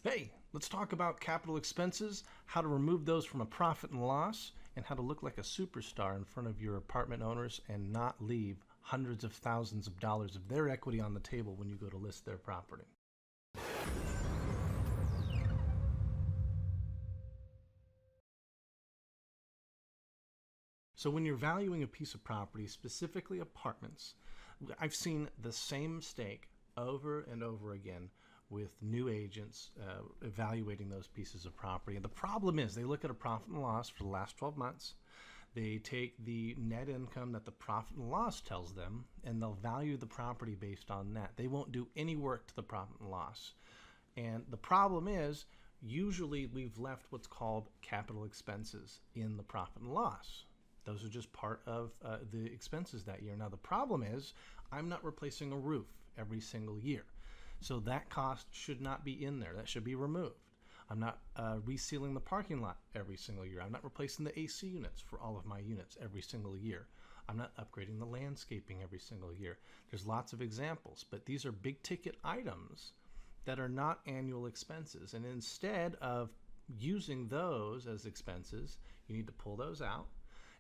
Hey, let's talk about capital expenses, how to remove those from a profit and loss, and how to look like a superstar in front of your apartment owners and not leave hundreds of thousands of dollars of their equity on the table when you go to list their property. So when you're valuing a piece of property, specifically apartments, I've seen the same mistake over and over again with new agents evaluating those pieces of property. And the problem is they look at a profit and loss for the last 12 months. They take the net income that the profit and loss tells them, and they'll value the property based on that. They won't do any work to the profit and loss. And the problem is, usually we've left what's called capital expenses in the profit and loss. Those are just part of the expenses that year. Now, the problem is I'm not replacing a roof every single year. So that cost should not be in there. That should be removed. I'm not resealing the parking lot every single year. I'm not replacing the AC units for all of my units every single year. I'm not upgrading the landscaping every single year. There's lots of examples, but these are big ticket items that are not annual expenses. And instead of using those as expenses, you need to pull those out.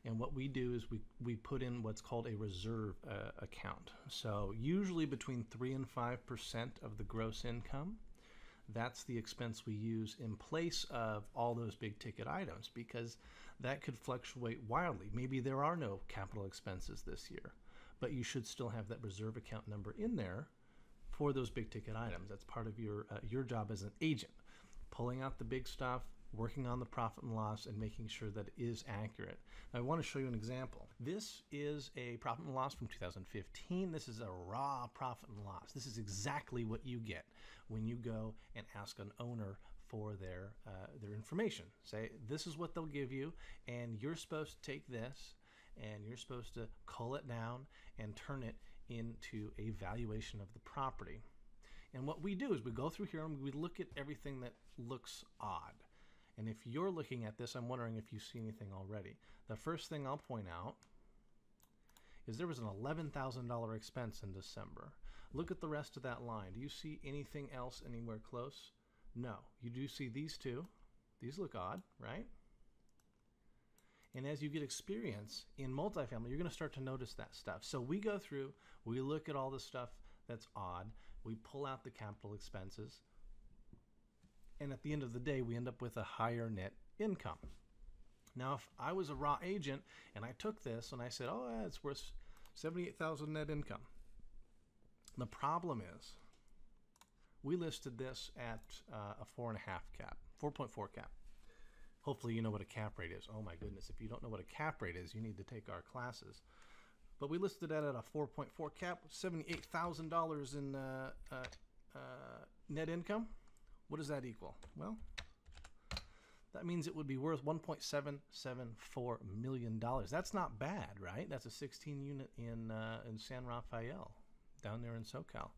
And what we do is we put in what's called a reserve account. So usually between 3 and 5% of the gross income, that's the expense we use in place of all those big ticket items, because that could fluctuate wildly. Maybe there are no capital expenses this year, but you should still have that reserve account number in there for those big ticket items. That's part of your job as an agent, pulling out the big stuff, working on the profit and loss, and making sure that it is accurate. Now, I want to show you an example. This is a profit and loss from 2015. This is a raw profit and loss. This is exactly what you get when you go and ask an owner for their information. Say, this is what they'll give you, and you're supposed to take this, and you're supposed to cull it down and turn it into a valuation of the property. And what we do is we go through here and we look at everything that looks odd. And if you're looking at this, I'm wondering if you see anything already. The first thing I'll point out is there was an $11,000 expense in December. Look at the rest of that line. Do you see anything else anywhere close? No. You do see these two. These look odd, right? And as you get experience in multifamily, you're going to start to notice that stuff. So we go through, we look at all the stuff that's odd, we pull out the capital expenses, and at the end of the day, we end up with a higher net income. Now, if I was a raw agent and I took this and I said, oh, yeah, it's worth $78,000 net income. The problem is we listed this at a 4.5 cap, 4.4 cap. Hopefully you know what a cap rate is. Oh my goodness, if you don't know what a cap rate is, you need to take our classes. But we listed that at a 4.4 cap, $78,000 in net income. What does that equal? Well, that means it would be worth $1.774 million. That's not bad, right? That's a 16 unit in San Rafael, down there in SoCal.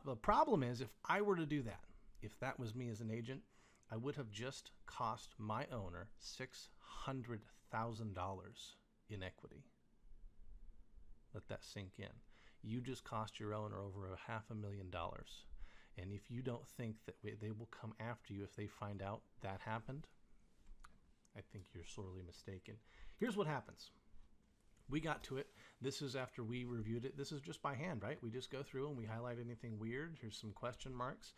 The problem is, if I were to do that, if that was me as an agent, I would have just cost my owner $600,000 in equity. Let that sink in. You just cost your owner over $500,000. And if you don't think that they will come after you if they find out that happened, I think you're sorely mistaken. Here's what happens. We got to it. This is after we reviewed it. This is just by hand, right? We just go through and we highlight anything weird. Here's some question marks.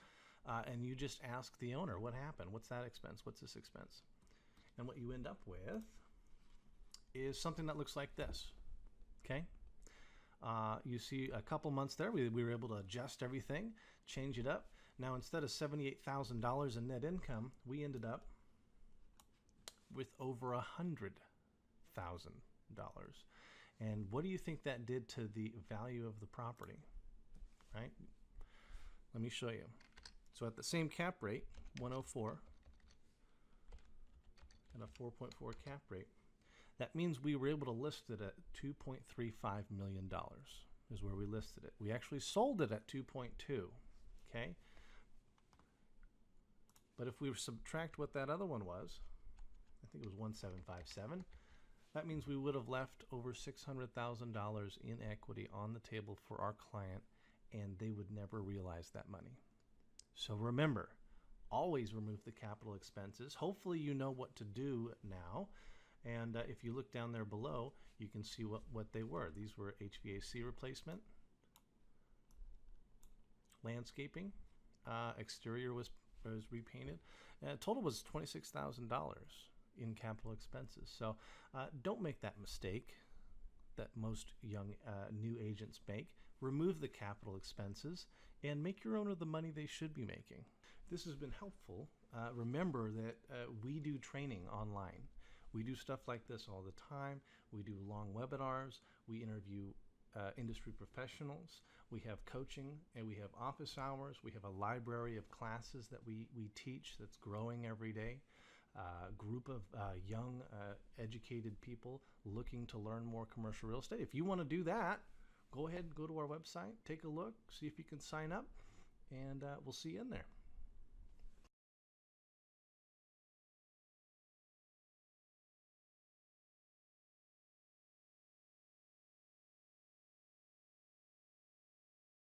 And you just ask the owner, what happened? What's that expense? What's this expense? And what you end up with is something that looks like this, okay? You see a couple months there, we were able to adjust everything, change it up. Now, instead of $78,000 in net income, we ended up with over $100,000. And what do you think that did to the value of the property, right? Let me show you. So at the same cap rate, 104, and a 4.4 cap rate, that means we were able to list it at $2.35 million is where we listed it. We actually sold it at 2.2, okay? But if we subtract what that other one was, I think it was 1757, that means we would have left over $600,000 in equity on the table for our client, and they would never realize that money. So remember, always remove the capital expenses. Hopefully you know what to do now. And if you look down there below, you can see what they were. These were HVAC replacement, landscaping, exterior was repainted. Total was $26,000 in capital expenses. So don't make that mistake that most young new agents make. Remove the capital expenses and make your owner the money they should be making. If this has been helpful, remember that we do training online. We do stuff like this all the time. We do long webinars. We interview industry professionals. We have coaching and we have office hours. We have a library of classes that we teach that's growing every day. Group of young, educated people looking to learn more commercial real estate. If you want to do that, go ahead and go to our website, take a look, see if you can sign up, and we'll see you in there.